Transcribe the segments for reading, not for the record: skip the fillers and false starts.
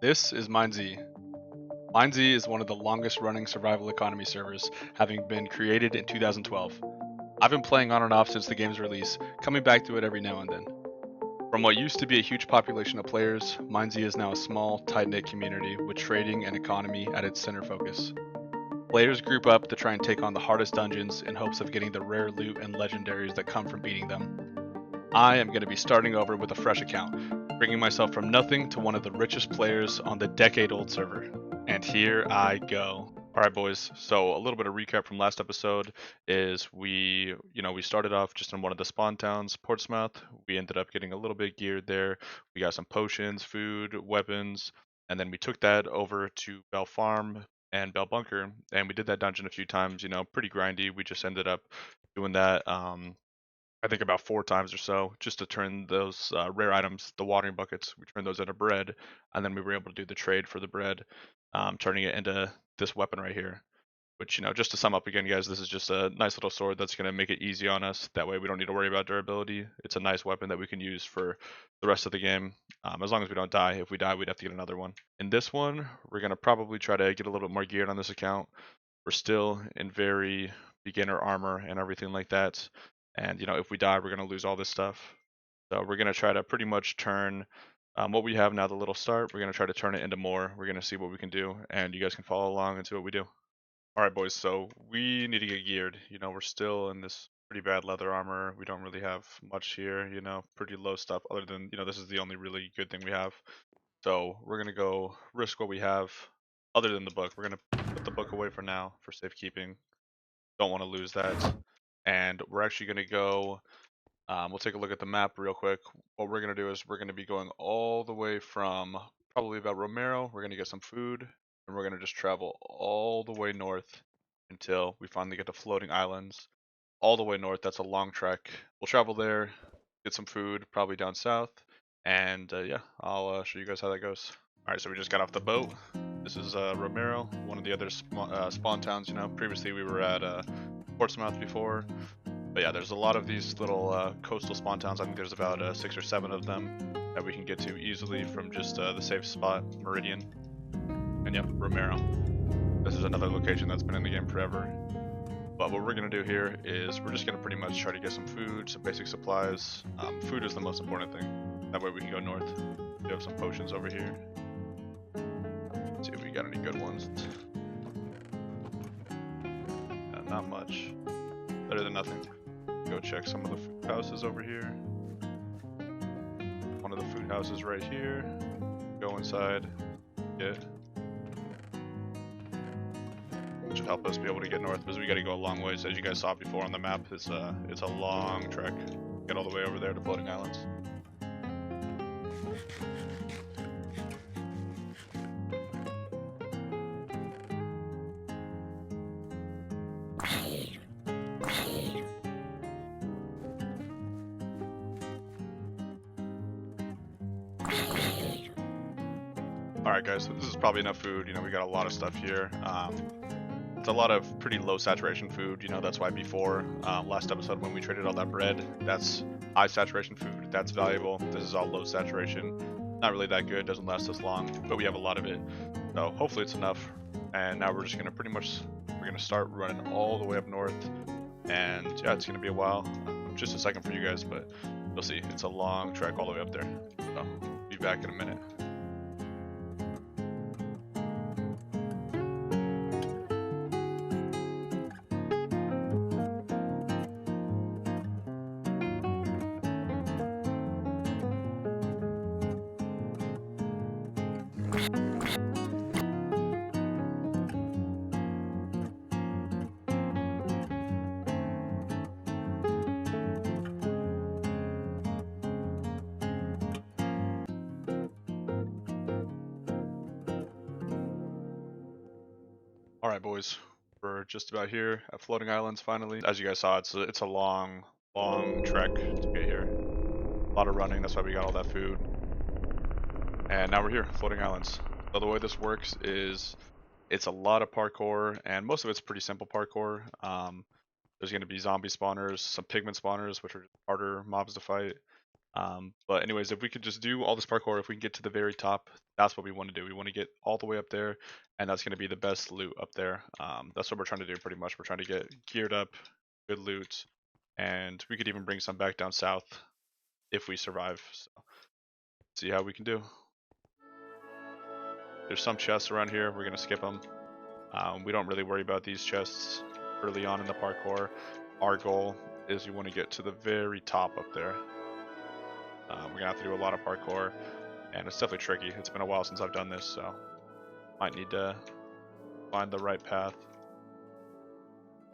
This is MineZ. MineZ is one of the longest running survival economy servers, having been created in 2012. I've been playing on and off since the game's release, coming back to it every now and then. From what used to be a huge population of players, MineZ is now a small, tight-knit community with trading and economy at its center focus. Players group up to try and take on the hardest dungeons in hopes of getting the rare loot and legendaries that come from beating them. I am going to be starting over with a fresh account, bringing myself from nothing to one of the richest players on the decade-old server. And here I go. All right, boys. So a little bit of recap from last episode is we started off just in one of the spawn towns, Portsmouth. We ended up getting a little bit geared there. We got some potions, food, weapons, and then we took that over to Bell Farm and Bell Bunker, and we did that dungeon a few times. Pretty grindy. We just ended up doing that. I think about 4 times or so, just to turn those rare items, the watering buckets, we turned those into bread, and then we were able to do the trade for the bread, turning it into this weapon right here. Which, just to sum up again, guys, this is just a nice little sword that's going to make it easy on us. That way we don't need to worry about durability. It's a nice weapon that we can use for the rest of the game, as long as we don't die. If we die, we'd have to get another one. In this one, we're going to probably try to get a little bit more geared on this account. We're still in very beginner armor and everything like that. And if we die, we're going to lose all this stuff. So we're going to try to pretty much turn what we have now, the little start, we're going to try to turn it into more. We're going to see what we can do, and you guys can follow along and see what we do. All right, boys, so we need to get geared. We're still in this pretty bad leather armor. We don't really have much here, pretty low stuff other than, this is the only really good thing we have. So we're going to go risk what we have other than the book. We're going to put the book away for now for safekeeping. Don't want to lose that. And we're actually going to go, we'll take a look at the map real quick. What we're going to do is we're going to be going all the way from probably about Romero. We're going to get some food, and we're going to just travel all the way north until we finally get to Floating Islands. All the way north, that's a long trek. We'll travel there, get some food, probably down south, and yeah, I'll show you guys how that goes. All right, so we just got off the boat. This is Romero, one of the other spawn towns. Previously we were at Portsmouth before, but yeah, there's a lot of these little coastal spawn towns. I think there's about 6 or 7 of them that we can get to easily from just the safe spot, Meridian. And yep, Romero. This is another location that's been in the game forever. But what we're going to do here is we're just going to pretty much try to get some food, some basic supplies. Food is the most important thing. That way we can go north. We have some potions over here. Let's see if we got any good ones. Not much. Better than nothing. Go check some of the food houses over here. One of the food houses right here. Go inside. Get. Should help us be able to get north because we got to go a long ways. As you guys saw before on the map, it's a long trek. Get all the way over there to Floating Islands. Alright guys, so this is probably enough food. We got a lot of stuff here. It's a lot of pretty low saturation food. That's why before last episode when we traded all that bread, that's high saturation food. That's valuable. This is all low saturation. Not really that good, doesn't last us long, but we have a lot of it. So hopefully it's enough. And now we're just gonna we're gonna start running all the way up north. And yeah, it's gonna be a while. Just a second for you guys, but you'll see. It's a long trek all the way up there. So be back in a minute. All right, boys, we're just about here at Floating Islands finally. As you guys saw, it's a long trek to get here. A lot of running, that's why we got all that food. And now we're here, Floating Islands. So the way this works is it's a lot of parkour, and most of it's pretty simple parkour. There's going to be zombie spawners, some pigment spawners, which are harder mobs to fight. But anyways, if we could just do all this parkour, if we can get to the very top, that's what we want to do. We want to get all the way up there, and that's going to be the best loot up there. That's what we're trying to do pretty much. We're trying to get geared up, good loot, and we could even bring some back down south if we survive. So see how we can do. There's some chests around here. We're going to skip them. We don't really worry about these chests early on in the parkour. Our goal is we want to get to the very top up there. We're gonna have to do a lot of parkour, and it's definitely tricky. It's been a while since I've done this, so might need to find the right path.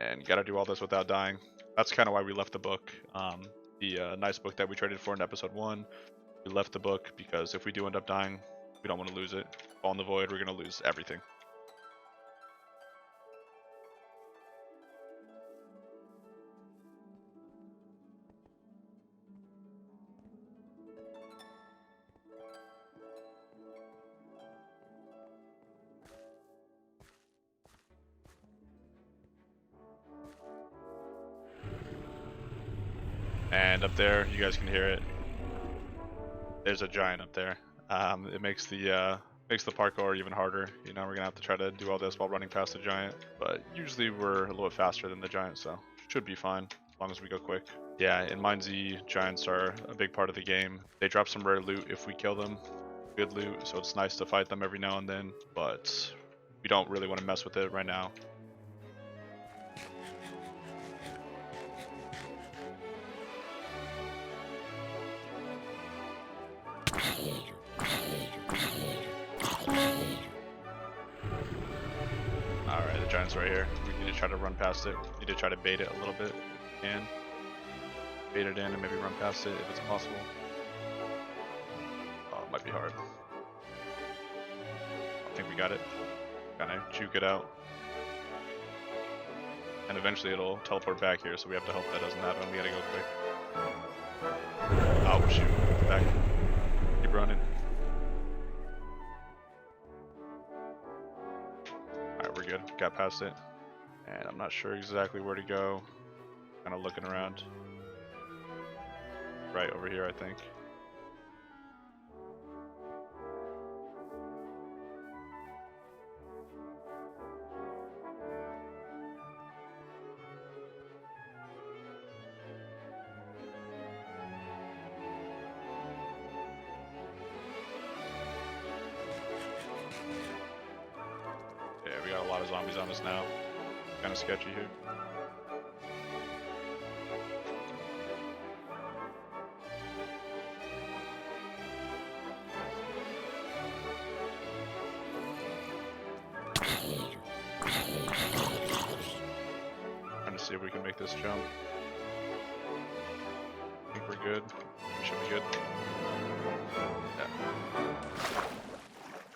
And gotta do all this without dying. That's kind of why we left the book. The nice book that we traded for in episode 1. We left the book because if we do end up dying, we don't want to lose it. Fall in the void, we're gonna lose everything. And up there, you guys can hear it. There's a giant up there. It makes the parkour even harder. You know, we're gonna have to try to do all this while running past the giant. But usually we're a little bit faster than the giant, so should be fine as long as we go quick. Yeah, in MineZ, giants are a big part of the game. They drop some rare loot if we kill them. Good loot, so it's nice to fight them every now and then. But we don't really want to mess with it right now. Alright, the giant's right here. We need to try to run past it. We need to try to bait it a little bit if we can. Bait it in and maybe run past it if it's possible. Oh, it might be hard. I think we got it. Kinda juke it out. And eventually it'll teleport back here, so we have to hope that doesn't happen. We gotta go quick. Oh shoot, back. Keep running. Alright, we're good. Got past it. And I'm not sure exactly where to go. Kinda looking around. Right over here, I think. Yeah, we got a lot of zombies on us now. Kinda sketchy here. Trying to see if we can make this jump. I think we're good. We should be good. Yeah.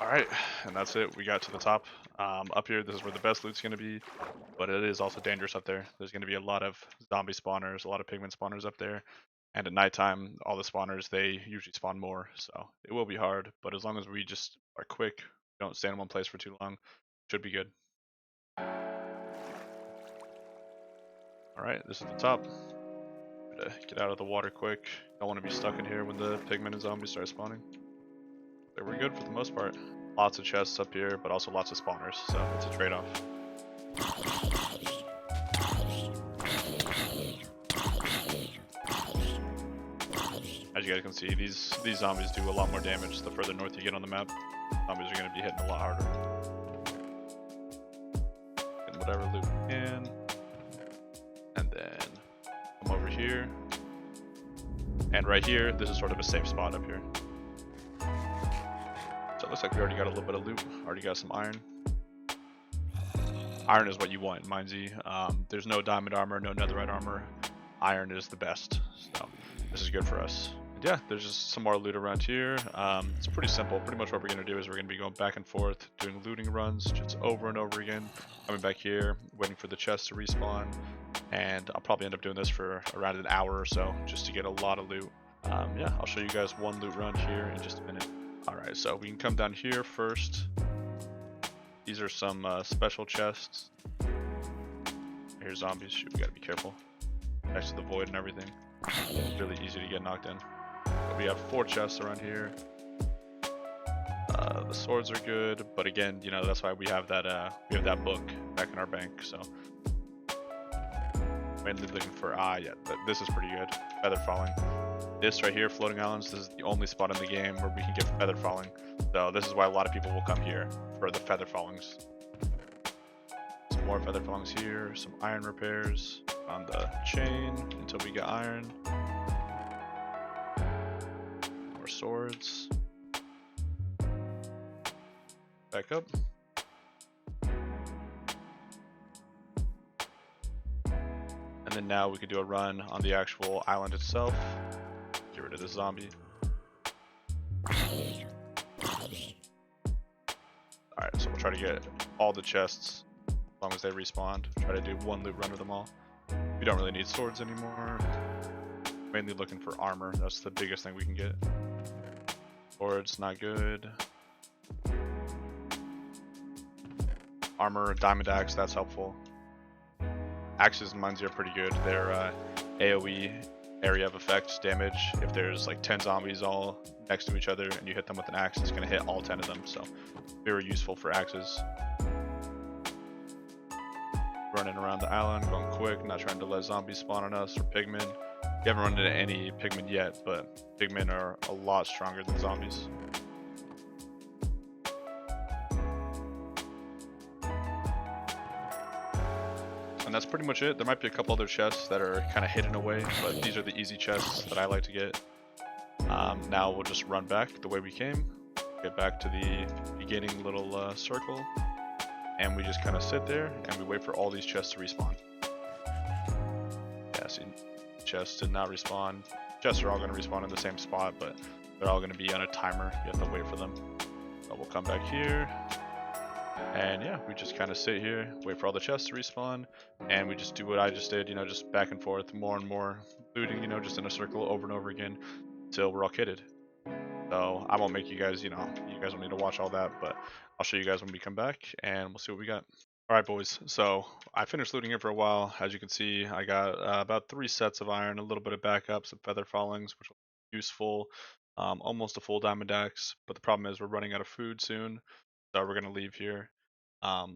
Alright, and that's it. We got to the top. Up here, this is where the best loot's going to be, but it is also dangerous up there. There's going to be a lot of zombie spawners, a lot of pigment spawners up there, and at nighttime, all the spawners, they usually spawn more, so it will be hard, but as long as we just are quick, don't stay in one place for too long, should be good. Alright, this is the top. Gotta get out of the water quick. Don't want to be stuck in here when the pigment and zombies start spawning. But we're good for the most part. Lots of chests up here, but also lots of spawners, so it's a trade-off. As you guys can see, these zombies do a lot more damage the further north you get on the map. Zombies are going to be hitting a lot harder. And whatever loot we can. And then come over here. And right here, this is sort of a safe spot up here. So it looks like we already got a little bit of loot. Already got some iron. Iron is what you want in MineZ. There's no diamond armor, no netherite armor. Iron is the best. So this is good for us. And yeah, there's just some more loot around here. It's pretty simple. Pretty much what we're going to do is we're going to be going back and forth, doing looting runs just over and over again. Coming back here, waiting for the chest to respawn. And I'll probably end up doing this for around an hour or so just to get a lot of loot. Yeah, I'll show you guys one loot run here in just a minute. Alright, so we can come down here first. These are some special chests. Here's zombies. Shoot, we gotta be careful. Next to the void and everything. It's really easy to get knocked in. We have 4 chests around here. The swords are good, but again, you know, that's why we have that book back in our bank. So mainly looking for yeah, this is pretty good. Feather falling. This right here, floating islands, this is the only spot in the game where we can get feather falling. So this is why a lot of people will come here for the feather fallings. Some more feather fallings here, some iron repairs on the chain until we get iron. More swords. Back up. And then now we can do a run on the actual island itself. Get rid of the zombie. Alright, so we'll try to get all the chests as long as they respawn. Try to do one loot run of them all. We don't really need swords anymore. Mainly looking for armor. That's the biggest thing we can get. Swords, not good. Armor, diamond axe, that's helpful. Axes and Munzi are pretty good. They're AoE, area of effect damage. If there's like 10 zombies all next to each other and you hit them with an axe, it's going to hit all 10 of them. So very useful for axes. Running around the island, going quick, not trying to let zombies spawn on us or pigmen. We haven't run into any pigmen yet, but pigmen are a lot stronger than zombies. And that's pretty much it. There might be a couple other chests that are kind of hidden away, but these are the easy chests that I like to get. Now we'll just run back the way we came, get back to the beginning little circle, and we just kind of sit there and we wait for all these chests to respawn. Yeah, see, chests did not respawn. Chests are all going to respawn in the same spot, but they're all going to be on a timer. You have to wait for them. So we'll come back here. And yeah, we just kind of sit here, wait for all the chests to respawn, and we just do what I just did, you know, just back and forth, more and more looting, you know, just in a circle over and over again until we're all kitted. So I won't make you guys, you know, you guys don't need to watch all that, but I'll show you guys when we come back and we'll see what we got. Alright boys, so I finished looting here for a while. As you can see, I got about 3 sets of iron, a little bit of backup, some feather fallings, which will be useful, almost a full diamond axe, but the problem is we're running out of food soon. So we're going to leave here.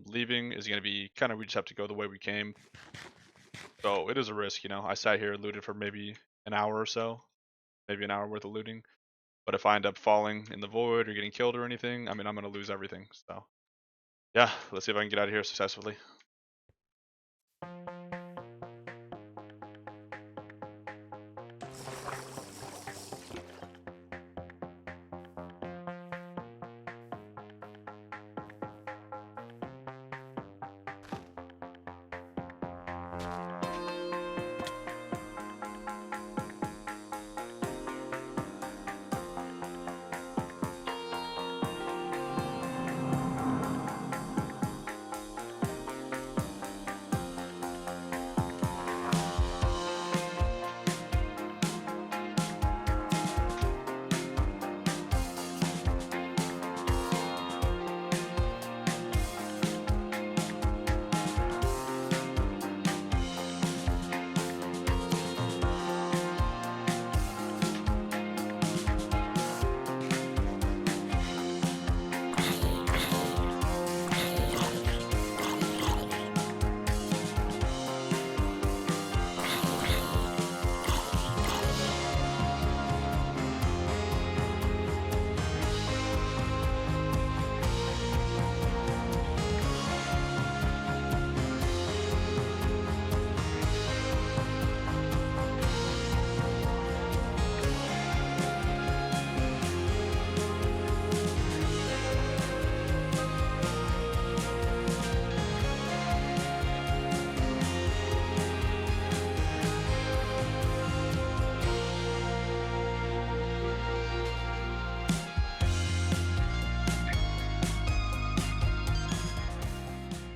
Leaving is going to be kind of, we just have to go the way we came. So it is a risk, you know. I sat here and looted for maybe an hour or so, maybe an hour worth of looting. But if I end up falling in the void or getting killed or anything, I mean, I'm going to lose everything. So yeah, let's see if I can get out of here successfully.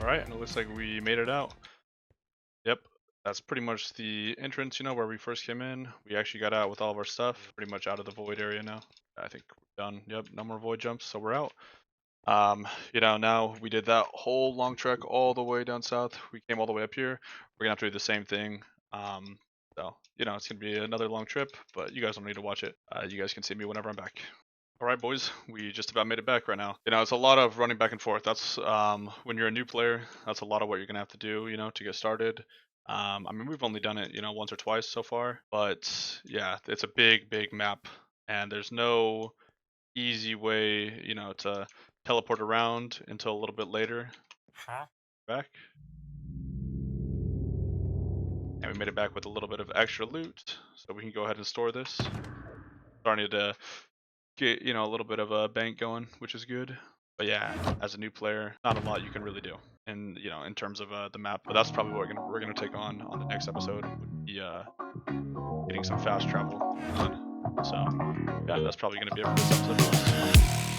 Alright, and it looks like we made it out. Yep, that's pretty much the entrance, you know, where we first came in. We actually got out with all of our stuff, pretty much out of the void area now. I think we're done. Yep, no more void jumps, so we're out. You know, now we did that whole long trek all the way down south. We came all the way up here. We're gonna have to do the same thing. So, it's going to be another long trip, but you guys don't need to watch it. You guys can see me whenever I'm back. All right, boys, we just about made it back right now. It's a lot of running back and forth. That's when you're a new player, that's a lot of what you're going to have to do, to get started. I mean, we've only done it, once or twice so far, but yeah, it's a big, big map, and there's no easy way, to teleport around until a little bit later. Back. And we made it back with a little bit of extra loot, so we can go ahead and store this. Starting to get, a little bit of a bank going, which is good. But yeah, as a new player, not a lot you can really do, and in terms of the map. But that's probably what we're gonna take on the next episode. Would be getting some fast travel done. So yeah, that's probably gonna be it for this episode.